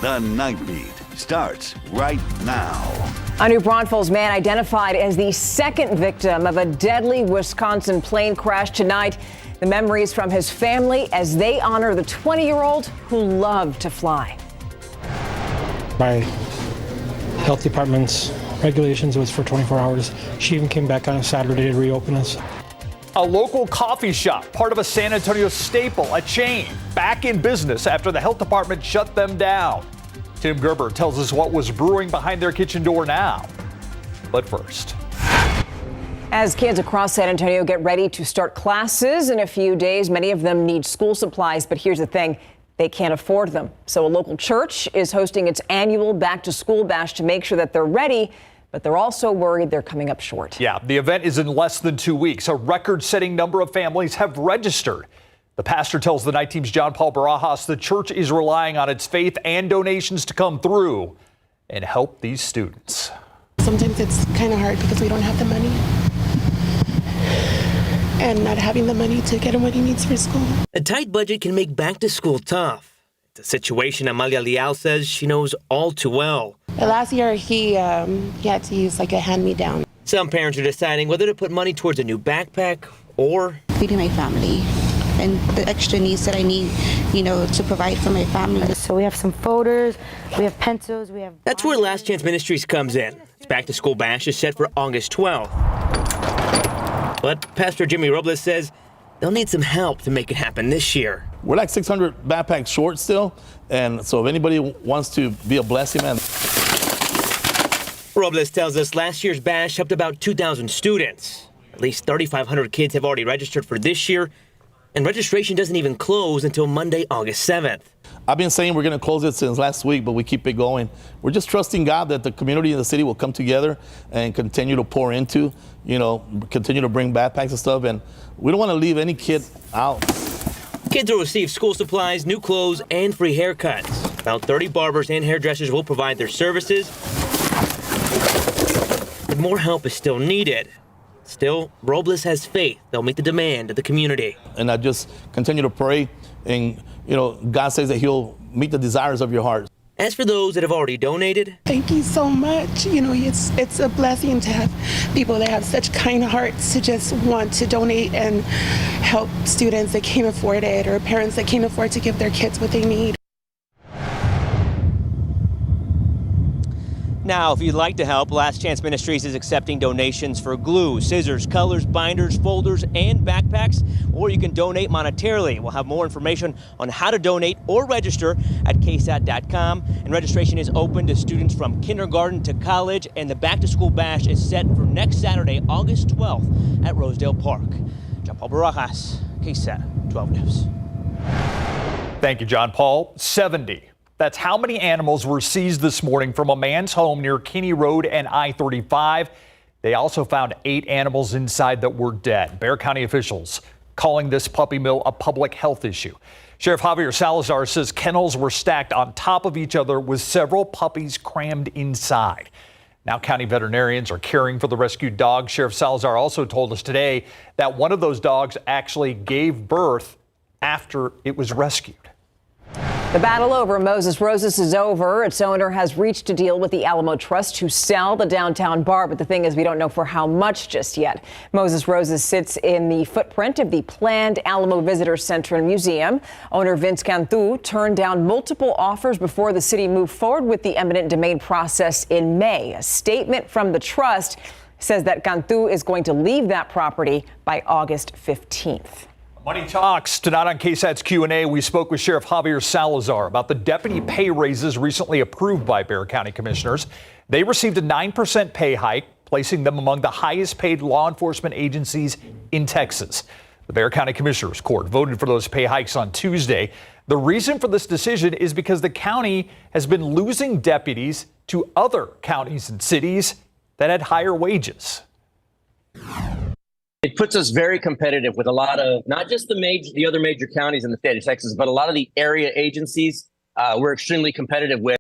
The Nightbeat starts right now. A New Braunfels man identified as the second victim of a deadly Wisconsin plane crash tonight. The memories from his family as they honor the 20-year-old who loved to fly. By health department's regulations, it was for 24 hours. She even came back on a Saturday to reopen us. A local coffee shop, part of a San Antonio staple, a chain, back in business after the health department shut them down. Tim Gerber tells us what was brewing behind their kitchen door now. But first. As kids across San Antonio get ready to start classes in a few days, many of them need school supplies, but here's the thing. They can't afford them. So a local church is hosting its annual back to school bash to make sure that they're ready, but they're also worried they're coming up short. Yeah, the event is in less than 2 weeks. A record-setting number of families have registered. The pastor tells the Night Team's John Paul Barajas the church is relying on its faith and donations to come through and help these students. Sometimes it's kind of hard because we don't have the money. And not having the money to get him what he needs for school. A tight budget can make back to school tough. It's a situation Amalia Leal says she knows all too well. Last year he had to use like a hand-me-down. Some parents are deciding whether to put money towards a new backpack or feeding my family and the extra needs that I need, to provide for my family. So we have some folders, we have pencils, we have... That's where Last Chance Ministries comes in. Its back to school bash is set for August 12th. But Pastor Jimmy Robles says they'll need some help to make it happen this year. We're like 600 backpacks short still, and so if anybody wants to be a blessing, man. Robles tells us last year's bash helped about 2,000 students. At least 3,500 kids have already registered for this year, and registration doesn't even close until Monday, August 7th. I've been saying we're going to close it since last week, but we keep it going. We're just trusting God that the community and the city will come together and continue to pour into, continue to bring backpacks and stuff. And we don't want to leave any kid out. Kids will receive school supplies, new clothes, and free haircuts. About 30 barbers and hairdressers will provide their services. But more help is still needed. Still, Robles has faith they'll meet the demand of the community. And I just continue to pray, and God says that he'll meet the desires of your heart. As for those that have already donated, thank you so much. It's a blessing to have people that have such kind hearts to just want to donate and help students that can't afford it or parents that can't afford to give their kids what they need. Now, if you'd like to help, Last Chance Ministries is accepting donations for glue, scissors, colors, binders, folders, and backpacks, or you can donate monetarily. We'll have more information on how to donate or register at KSAT.com. And registration is open to students from kindergarten to college, and the Back to School Bash is set for next Saturday, August 12th at Rosedale Park. John Paul Barajas, KSAT 12 News. Thank you, John Paul. 70. That's how many animals were seized this morning from a man's home near Kinney Road and I-35. They also found 8 animals inside that were dead. Bexar County officials calling this puppy mill a public health issue. Sheriff Javier Salazar says kennels were stacked on top of each other with several puppies crammed inside. Now county veterinarians are caring for the rescued dogs. Sheriff Salazar also told us today that one of those dogs actually gave birth after it was rescued. The battle over Moses Roses is over. Its owner has reached a deal with the Alamo Trust to sell the downtown bar. But the thing is, we don't know for how much just yet. Moses Roses sits in the footprint of the planned Alamo Visitor Center and Museum. Owner Vince Cantu turned down multiple offers before the city moved forward with the eminent domain process in May. A statement from the trust says that Cantu is going to leave that property by August 15th. Money Talks. Tonight on KSAT's Q&A, we spoke with Sheriff Javier Salazar about the deputy pay raises recently approved by Bexar County commissioners. They received a 9% pay hike, placing them among the highest paid law enforcement agencies in Texas. The Bexar County Commissioners Court voted for those pay hikes on Tuesday. The reason for this decision is because the county has been losing deputies to other counties and cities that had higher wages. It puts us very competitive with a lot of, not just the other major counties in the state of Texas, but a lot of the area agencies we're extremely competitive with.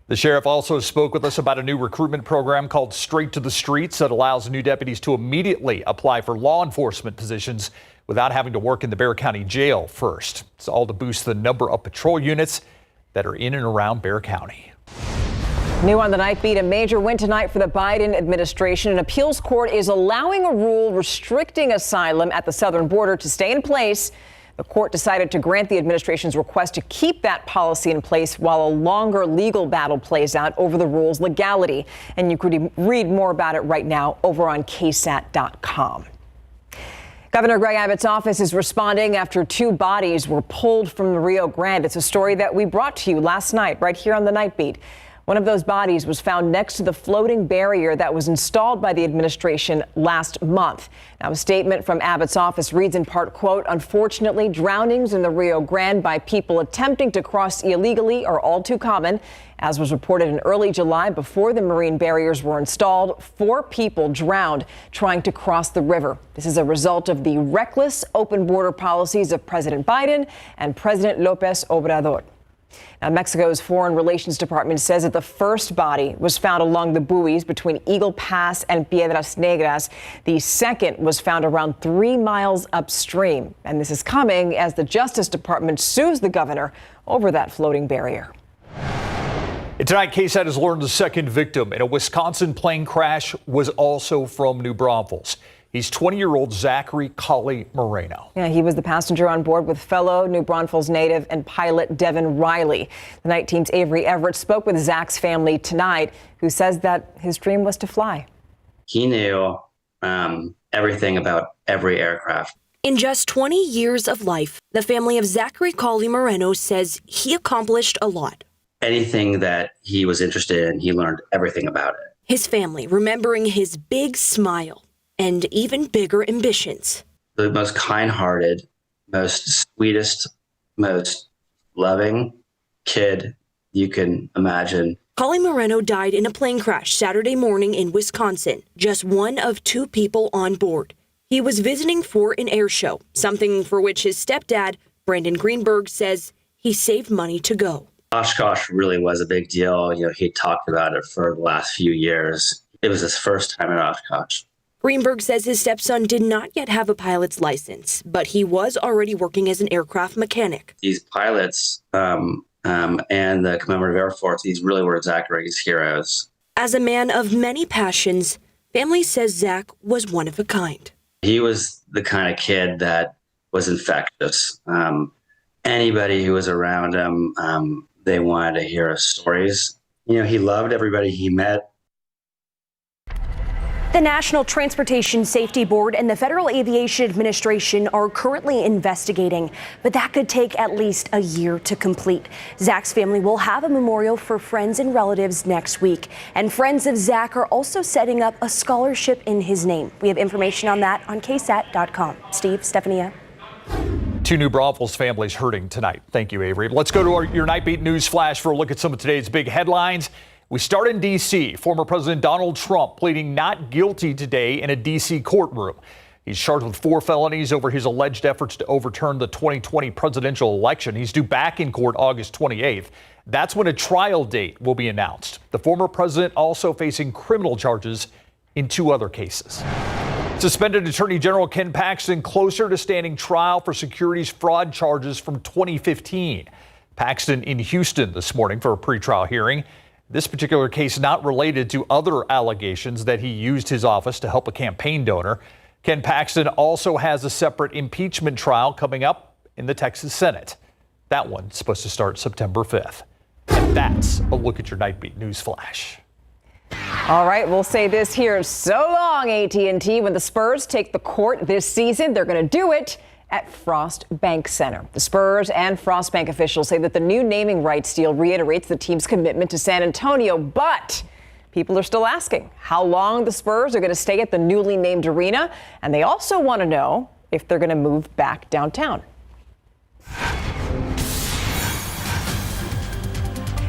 The sheriff also spoke with us about a new recruitment program called Straight to the Streets that allows new deputies to immediately apply for law enforcement positions without having to work in the Bexar County Jail first. It's all to boost the number of patrol units that are in and around Bexar County. New on the Nightbeat, a major win tonight for the Biden administration. An appeals court is allowing a rule restricting asylum at the southern border to stay in place. The court decided to grant the administration's request to keep that policy in place while a longer legal battle plays out over the rule's legality. And you could read more about it right now over on KSAT.com. Governor Greg Abbott's office is responding after 2 bodies were pulled from the Rio Grande. It's a story that we brought to you last night right here on the Nightbeat. One of those bodies was found next to the floating barrier that was installed by the administration last month. Now, a statement from Abbott's office reads in part, quote, "Unfortunately, drownings in the Rio Grande by people attempting to cross illegally are all too common. As was reported in early July, before the marine barriers were installed, 4 people drowned trying to cross the river. This is a result of the reckless open border policies of President Biden and President López Obrador." Now, Mexico's Foreign Relations Department says that the first body was found along the buoys between Eagle Pass and Piedras Negras. The second was found around 3 miles upstream. And this is coming as the Justice Department sues the governor over that floating barrier. And tonight, KSAT has learned the second victim in a Wisconsin plane crash was also from New Braunfels. He's 20-year-old Zachary Colley Moreno. Yeah, he was the passenger on board with fellow New Braunfels native and pilot Devin Riley. The night team's Avery Everett spoke with Zach's family tonight, who says that his dream was to fly. He knew everything about every aircraft. In just 20 years of life, the family of Zachary Colley Moreno says he accomplished a lot. Anything that he was interested in, he learned everything about it. His family remembering his big smile and even bigger ambitions. The most kind-hearted, most sweetest, most loving kid you can imagine. Colley Moreno died in a plane crash Saturday morning in Wisconsin, just one of 2 people on board. He was visiting for an air show, something for which his stepdad, Brandon Greenberg, says he saved money to go. Oshkosh really was a big deal. You know, he talked about it for the last few years. It was his first time at Oshkosh. Greenberg says his stepson did not yet have a pilot's license, but he was already working as an aircraft mechanic. These pilots and the commemorative Air Force, these really were Zachary's heroes. As a man of many passions, family says Zach was one of a kind. He was the kind of kid that was infectious. Anybody who was around him, they wanted to hear his stories. You know, he loved everybody he met. The National Transportation Safety Board and the Federal Aviation Administration are currently investigating, but that could take at least a year to complete. Zach's family will have a memorial for friends and relatives next week, and friends of Zach are also setting up a scholarship in his name. We have information on that on KSAT.com. Steve, Stephania. 2 New Braunfels families hurting tonight. Thank you, Avery. Let's go to your Nightbeat News Flash for a look at some of today's big headlines. We start in D.C. Former President Donald Trump pleading not guilty today in a D.C. courtroom. He's charged with 4 felonies over his alleged efforts to overturn the 2020 presidential election. He's due back in court August 28th. That's when a trial date will be announced. The former president also facing criminal charges in 2 other cases. Suspended Attorney General Ken Paxton closer to standing trial for securities fraud charges from 2015. Paxton in Houston this morning for a pretrial hearing. This particular case not related to other allegations that he used his office to help a campaign donor. Ken Paxton also has a separate impeachment trial coming up in the Texas Senate. That one's supposed to start September 5th. And that's a look at your Nightbeat News Flash. All right, we'll say this here. So long, AT&T. When the Spurs take the court this season, they're going to do it at Frost Bank Center. The Spurs and Frost Bank officials say that the new naming rights deal reiterates the team's commitment to San Antonio, but people are still asking how long the Spurs are going to stay at the newly named arena, and they also want to know if they're going to move back downtown.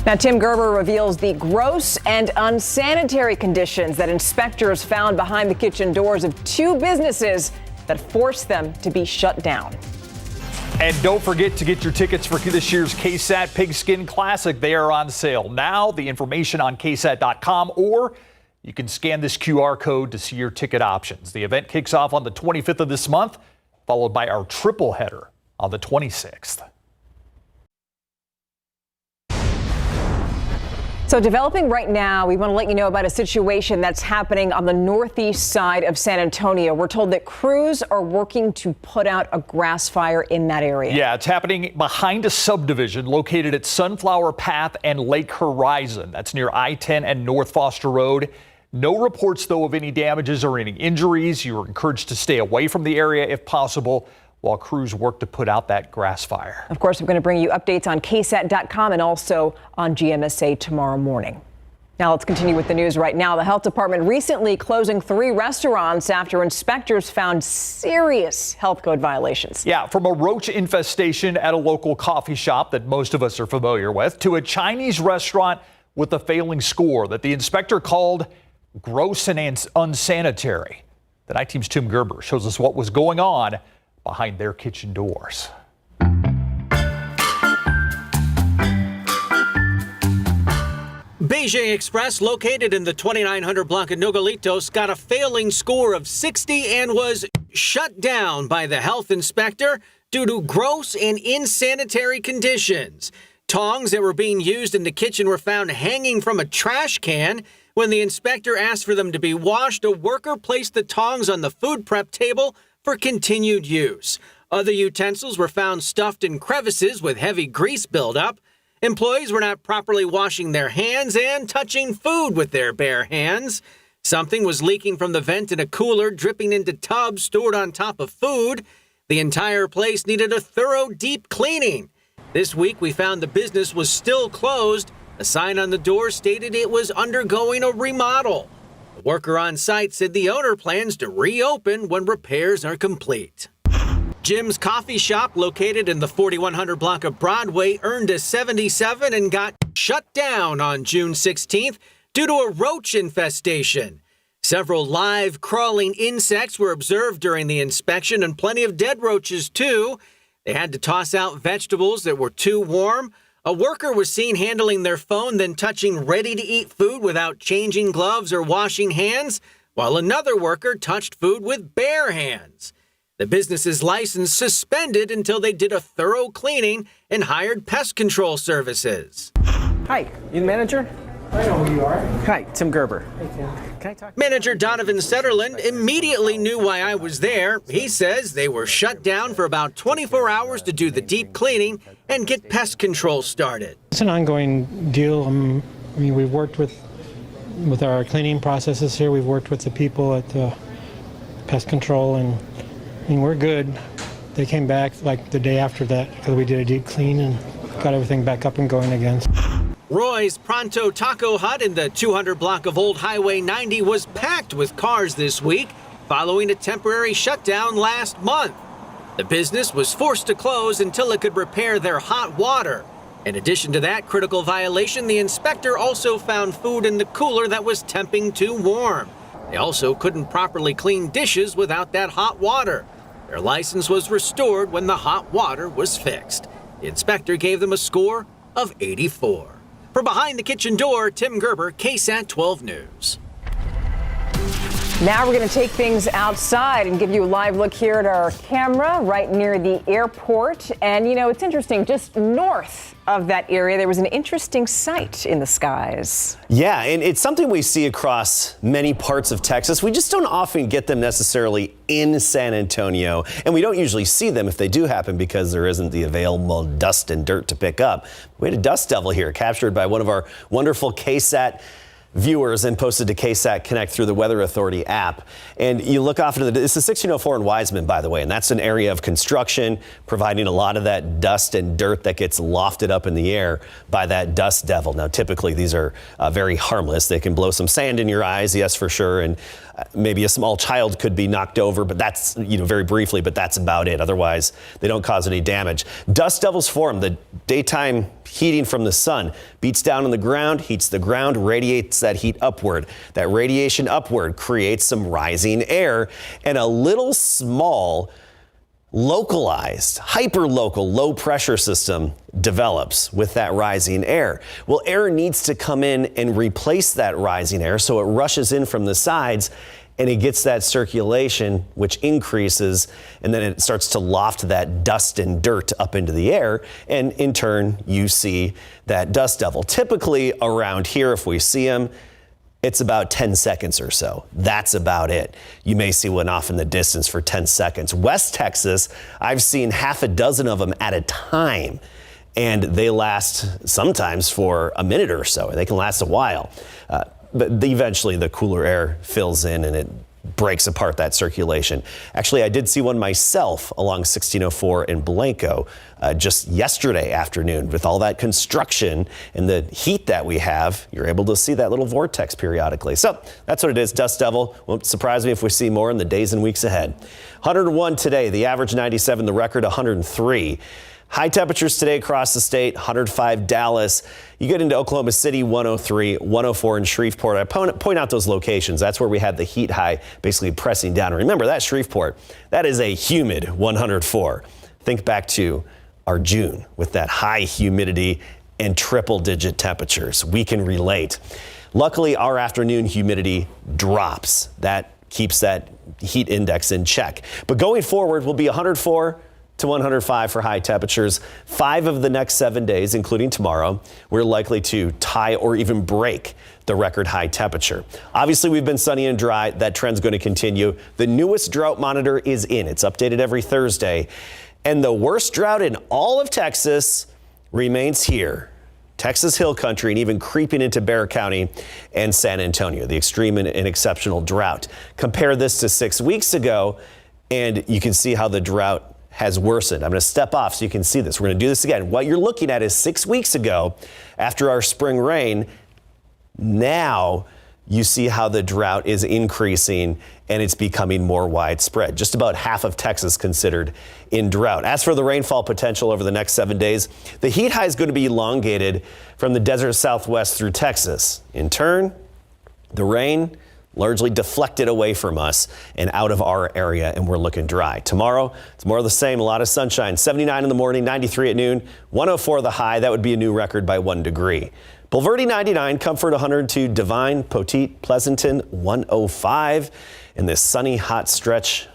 Now, Tim Gerber reveals the gross and unsanitary conditions that inspectors found behind the kitchen doors of 2 businesses that forced them to be shut down. And don't forget to get your tickets for this year's KSAT Pigskin Classic. They are on sale now. The information on KSAT.com, or you can scan this QR code to see your ticket options. The event kicks off on the 25th of this month, followed by our triple header on the 26th. So developing right now, we want to let you know about a situation that's happening on the northeast side of San Antonio. We're told that crews are working to put out a grass fire in that area. Yeah, it's happening behind a subdivision located at Sunflower Path and Lake Horizon. That's near I-10 and North Foster Road. No reports, though, of any damages or any injuries. You are encouraged to stay away from the area if possible, while crews work to put out that grass fire. Of course, we're going to bring you updates on KSAT.com and also on GMSA tomorrow morning. Now let's continue with the news right now. The health department recently closing 3 restaurants after inspectors found serious health code violations. Yeah, from a roach infestation at a local coffee shop that most of us are familiar with to a Chinese restaurant with a failing score that the inspector called gross and unsanitary. The Night Team's Tim Gerber shows us what was going on behind their kitchen doors. Beijing Express, located in the 2900 block of Nogalitos, got a failing score of 60 and was shut down by the health inspector due to gross and insanitary conditions. Tongs that were being used in the kitchen were found hanging from a trash can. When the inspector asked for them to be washed, a worker placed the tongs on the food prep table for continued use. Other utensils were found stuffed in crevices with heavy grease buildup. Employees were not properly washing their hands and touching food with their bare hands. Something was leaking from the vent in a cooler, dripping into tubs stored on top of food. The entire place needed a thorough, deep cleaning. This week, we found the business was still closed. A sign on the door stated it was undergoing a remodel. The worker on site said the owner plans to reopen when repairs are complete. Jim's Coffee Shop, located in the 4100 block of Broadway, earned a 77 and got shut down on June 16th due to a roach infestation. Several live crawling insects were observed during the inspection and plenty of dead roaches, too. They had to toss out vegetables that were too warm. A worker was seen handling their phone, then touching ready-to-eat food without changing gloves or washing hands, while another worker touched food with bare hands. The business's license suspended until they did a thorough cleaning and hired pest control services. Hi, you the manager? I know who you are. Hi, Tim Gerber. Hey, Tim. Can I talk? Manager Donovan Setterland immediately knew why I was there. He says they were shut down for about 24 hours to do the deep cleaning and get pest control started. It's an ongoing deal. I mean, we've worked with our cleaning processes here. We've worked with the people at the pest control, and I mean, we're good. They came back like the day after that because we did a deep clean and got everything back up and going again. Roy's Pronto Taco Hut in the 200 block of Old Highway 90 was packed with cars this week following a temporary shutdown last month. The business was forced to close until it could repair their hot water. In addition to that critical violation, the inspector also found food in the cooler that was temping too warm. They also couldn't properly clean dishes without that hot water. Their license was restored when the hot water was fixed. The inspector gave them a score of 84. From behind the kitchen door, Tim Gerber, KSAT 12 News. Now we're going to take things outside and give you a live look here at our camera right near the airport. And, you know, it's interesting, just north of that area, there was an interesting sight in the skies. Yeah, and it's something we see across many parts of Texas. We just don't often get them necessarily in San Antonio, and we don't usually see them if they do happen because there isn't the available dust and dirt to pick up. We had a dust devil here captured by one of our wonderful KSAT viewers and posted to KSAT Connect through the Weather Authority app. And you look off into this is 1604 in Wiseman, by the way, and that's an area of construction providing a lot of that dust and dirt that gets lofted up in the air by that dust devil. Now, typically these are very harmless. They can blow some sand in your eyes, yes, for sure, and maybe a small child could be knocked over, but that's, very briefly, but that's about it. Otherwise, they don't cause any damage. Dust devils form. The daytime heating from the sun beats down on the ground, heats the ground, radiates that heat upward. That radiation upward creates some rising air, and a little small localized, hyper-local, low-pressure system develops with that rising air. Well, air needs to come in and replace that rising air, so it rushes in from the sides and it gets that circulation, which increases, and then it starts to loft that dust and dirt up into the air, and in turn, you see that dust devil. Typically around here, if we see them, it's about 10 seconds or so. That's about it. You may see one off in the distance for 10 seconds. West Texas, I've seen half a dozen of them at a time, and they last sometimes for a minute or so. They can last a while. But eventually the cooler air fills in and it breaks apart that circulation. Actually, I did see one myself along 1604 in Blanco just yesterday afternoon. With all that construction and the heat that we have, you're able to see that little vortex periodically. So that's what it is, dust devil. Won't surprise me if we see more in the days and weeks ahead. 101 today, the average 97, the record 103. High temperatures today across the state, 105 Dallas. You get into Oklahoma City, 103, 104 in Shreveport. I point out those locations. That's where we had the heat high basically pressing down. And remember, that Shreveport, that is a humid 104. Think back to our June with that high humidity and triple-digit temperatures. We can relate. Luckily, our afternoon humidity drops. That keeps that heat index in check. But going forward, we'll be 104 to 105 for high temperatures. 5 of the next 7 days, including tomorrow, we're likely to tie or even break the record high temperature. Obviously, we've been sunny and dry. That trend's going to continue. The newest drought monitor is in. It's updated every Thursday. And the worst drought in all of Texas remains here. Texas Hill Country, and even creeping into Bexar County and San Antonio, the extreme and exceptional drought. Compare this to 6 weeks ago, and you can see how the drought has worsened. I'm going to step off so you can see this. We're going to do this again. What you're looking at is 6 weeks ago after our spring rain. Now you see how the drought is increasing and it's becoming more widespread. Just about half of Texas considered in drought. As for the rainfall potential over the next 7 days, the heat high is going to be elongated from the desert southwest through Texas. In turn, the rain largely deflected away from us and out of our area, and we're looking dry. Tomorrow, it's more of the same, a lot of sunshine. 79 in the morning, 93 at noon, 104 the high. That would be a new record by 1 degree. Bulverde 99, Comfort 102, Divine, Poteet, Pleasanton 105. And this sunny, hot stretch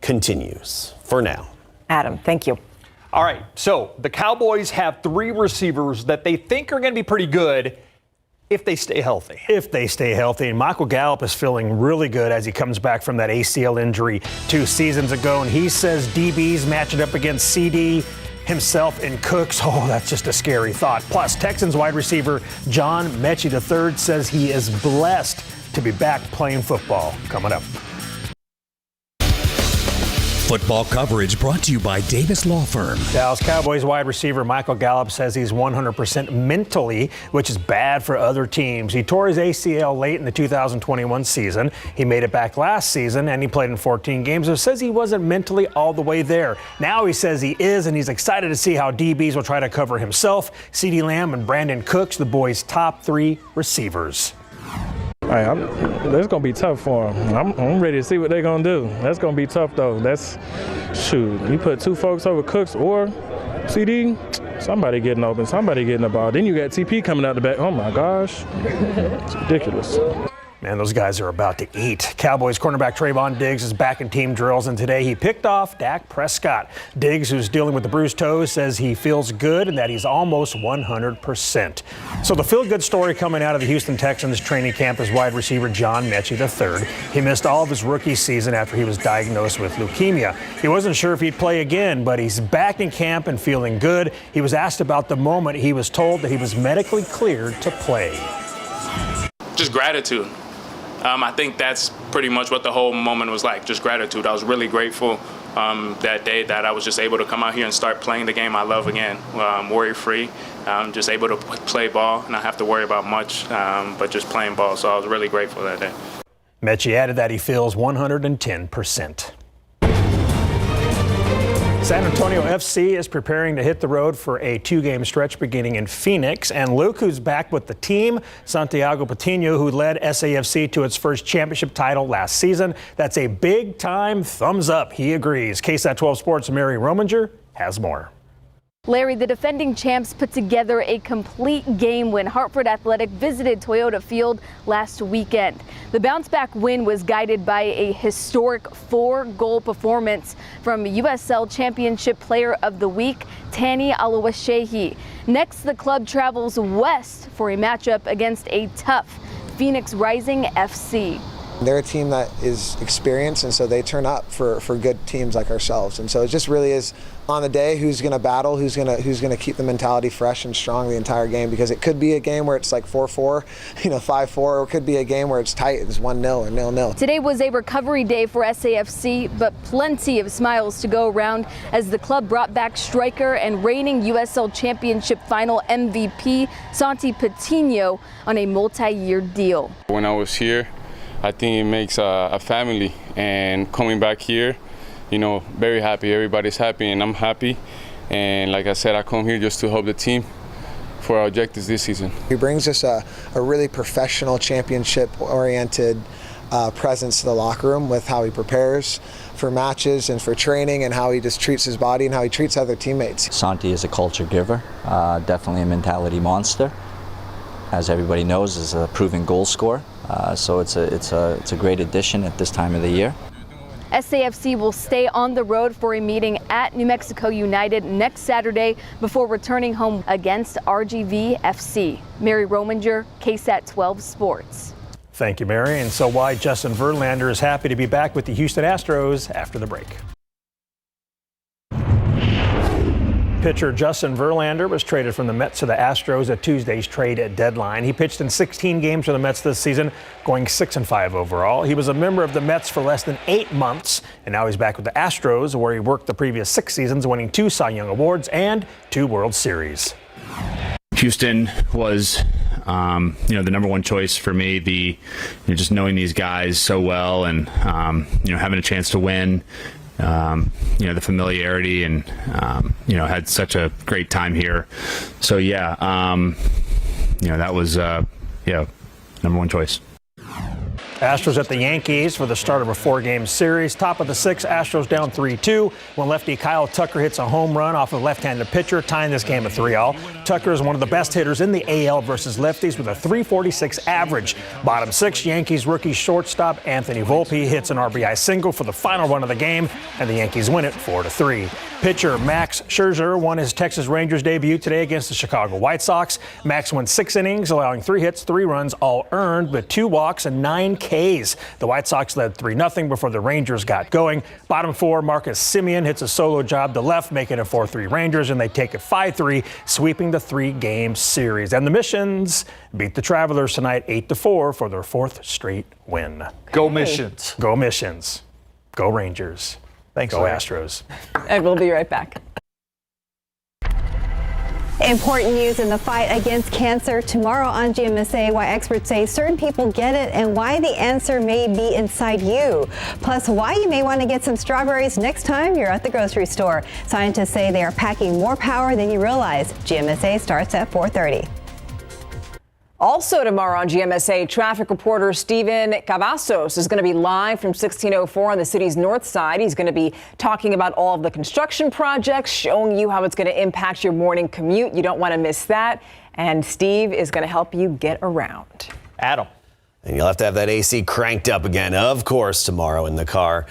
continues for now. Adam, thank you. All right, so the Cowboys have 3 receivers that they think are going to be pretty good if they stay healthy. If they stay healthy. And Michael Gallup is feeling really good as he comes back from that ACL injury 2 seasons ago. And he says DB's matching up against CD, himself, and Cooks. Oh, that's just a scary thought. Plus, Texans wide receiver John Mechie III says he is blessed to be back playing football. Coming up. Football coverage brought to you by Davis Law Firm. Dallas Cowboys wide receiver Michael Gallup says he's 100% mentally, which is bad for other teams. He tore his ACL late in the 2021 season. He made it back last season, and he played in 14 games. So says he wasn't mentally all the way there. Now he says he is, and he's excited to see how DBs will try to cover himself, CeeDee Lamb and Brandon Cooks, the boys' top 3 receivers. That's going to be tough for them. I'm ready to see what they're going to do. That's going to be tough, though. You put 2 folks over Cooks or CD, somebody getting open, somebody getting the ball. Then you got TP coming out the back. Oh, my gosh. It's ridiculous. Man, those guys are about to eat. Cowboys cornerback Trayvon Diggs is back in team drills, and today he picked off Dak Prescott. Diggs, who's dealing with the bruised toes, says he feels good and that he's almost 100%. So the feel-good story coming out of the Houston Texans training camp is wide receiver John Mechie III. He missed all of his rookie season after he was diagnosed with leukemia. He wasn't sure if he'd play again, but he's back in camp and feeling good. He was asked about the moment he was told that he was medically cleared to play. Just gratitude. I think that's pretty much what the whole moment was like, just gratitude. I was really grateful that day that I was just able to come out here and start playing the game I love again, worry-free, just able to play ball, not have to worry about much, but just playing ball. So I was really grateful that day. Mechie added that he feels 110%. San Antonio FC is preparing to hit the road for a 2-game stretch beginning in Phoenix. And Luke, who's back with the team, Santiago Patino, who led SAFC to its first championship title last season. That's a big-time thumbs up. He agrees. KSAT 12 Sports' Mary Rominger has more. Larry, the defending champs put together a complete game when Hartford Athletic visited Toyota Field last weekend. The bounce-back win was guided by a historic 4-goal performance from USL Championship Player of the Week, Tani Aluwashehi. Next, the club travels west for a matchup against a tough Phoenix Rising FC. They're a team that is experienced, and so they turn up for good teams like ourselves. And so it just really is on the day who's going to battle, who's going to keep the mentality fresh and strong the entire game, because it could be a game where it's like 4-4, 5-4, or it could be a game where it's tight, it's 1-0 or 0-0. Today was a recovery day for SAFC, but plenty of smiles to go around as the club brought back striker and reigning USL Championship Final MVP Santi Patino on a multi-year deal. When I was here, I think it makes a family, and coming back here, very happy. Everybody's happy and I'm happy. And like I said, I come here just to help the team for our objectives this season. He brings us a really professional, championship-oriented presence to the locker room with how he prepares for matches and for training, and how he just treats his body and how he treats other teammates. Santi is a culture giver, definitely a mentality monster. As everybody knows, is a proven goal scorer. So it's a great addition at this time of the year. SAFC will stay on the road for a meeting at New Mexico United next Saturday before returning home against RGV FC. Mary Rominger, KSAT 12 Sports. Thank you, Mary. And so why Justin Verlander is happy to be back with the Houston Astros after the break. Pitcher Justin Verlander was traded from the Mets to the Astros at Tuesday's trade deadline. He pitched in 16 games for the Mets this season, going 6-5 overall. He was a member of the Mets for less than 8 months, and now he's back with the Astros, where he worked the previous 6 seasons, winning 2 Cy Young Awards and 2 World Series. Houston was, the number one choice for me. Just knowing these guys so well, and having a chance to win. The familiarity, and had such a great time here. So that was number one choice. Astros at the Yankees for the start of a 4-game series. Top of the 6th, Astros down 3-2 when lefty Kyle Tucker hits a home run off a left-handed pitcher, tying this game at 3-all. Tucker is one of the best hitters in the AL versus lefties with a .346 average. Bottom 6, Yankees rookie shortstop Anthony Volpe hits an RBI single for the final run of the game, and the Yankees win it 4-3. Pitcher Max Scherzer won his Texas Rangers debut today against the Chicago White Sox. Max went 6 innings, allowing 3 hits, 3 runs, all earned, but 2 walks and 9 Ks. The White Sox led 3-0 before the Rangers got going. Bottom 4, Marcus Semien hits a solo job to left, making it 4-3 Rangers, and they take it 5-3, sweeping the 3-game series. And the Missions beat the Travelers tonight 8-4 for their 4th straight win. Go Missions. Go Missions. Go Rangers. Thanks, Go Larry. Astros. And we'll be right back. Important news in the fight against cancer. Tomorrow on GMSA, why experts say certain people get it and why the answer may be inside you. Plus, why you may want to get some strawberries next time you're at the grocery store. Scientists say they are packing more power than you realize. GMSA starts at 4:30. Also tomorrow on GMSA, traffic reporter Steven Cavazos is going to be live from 1604 on the city's north side. He's going to be talking about all of the construction projects, showing you how it's going to impact your morning commute. You don't want to miss that. And Steve is going to help you get around. Adam. And you'll have to have that AC cranked up again, of course, tomorrow in the car.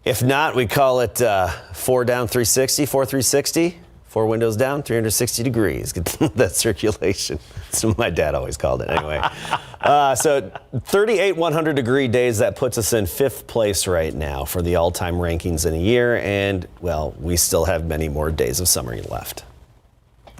If not, we call it 4 down 360, 4 360. 4 windows down, 360 degrees. Get that circulation. That's what my dad always called it. Anyway, so 38 100-degree days, that puts us in 5th place right now for the all-time rankings in a year. And, well, we still have many more days of summer left.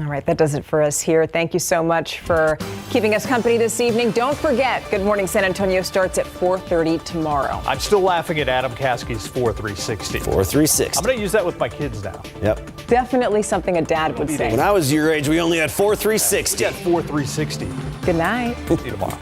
All right, that does it for us here. Thank you so much for keeping us company this evening. Don't forget, Good Morning San Antonio starts at 4:30 tomorrow. I'm still laughing at Adam Caskey's 4 360. 4 360. I'm going to use that with my kids now. Yep. Definitely something a dad would say. When I was your age, we only had 4 360. We got 4 360. Good night. See you tomorrow.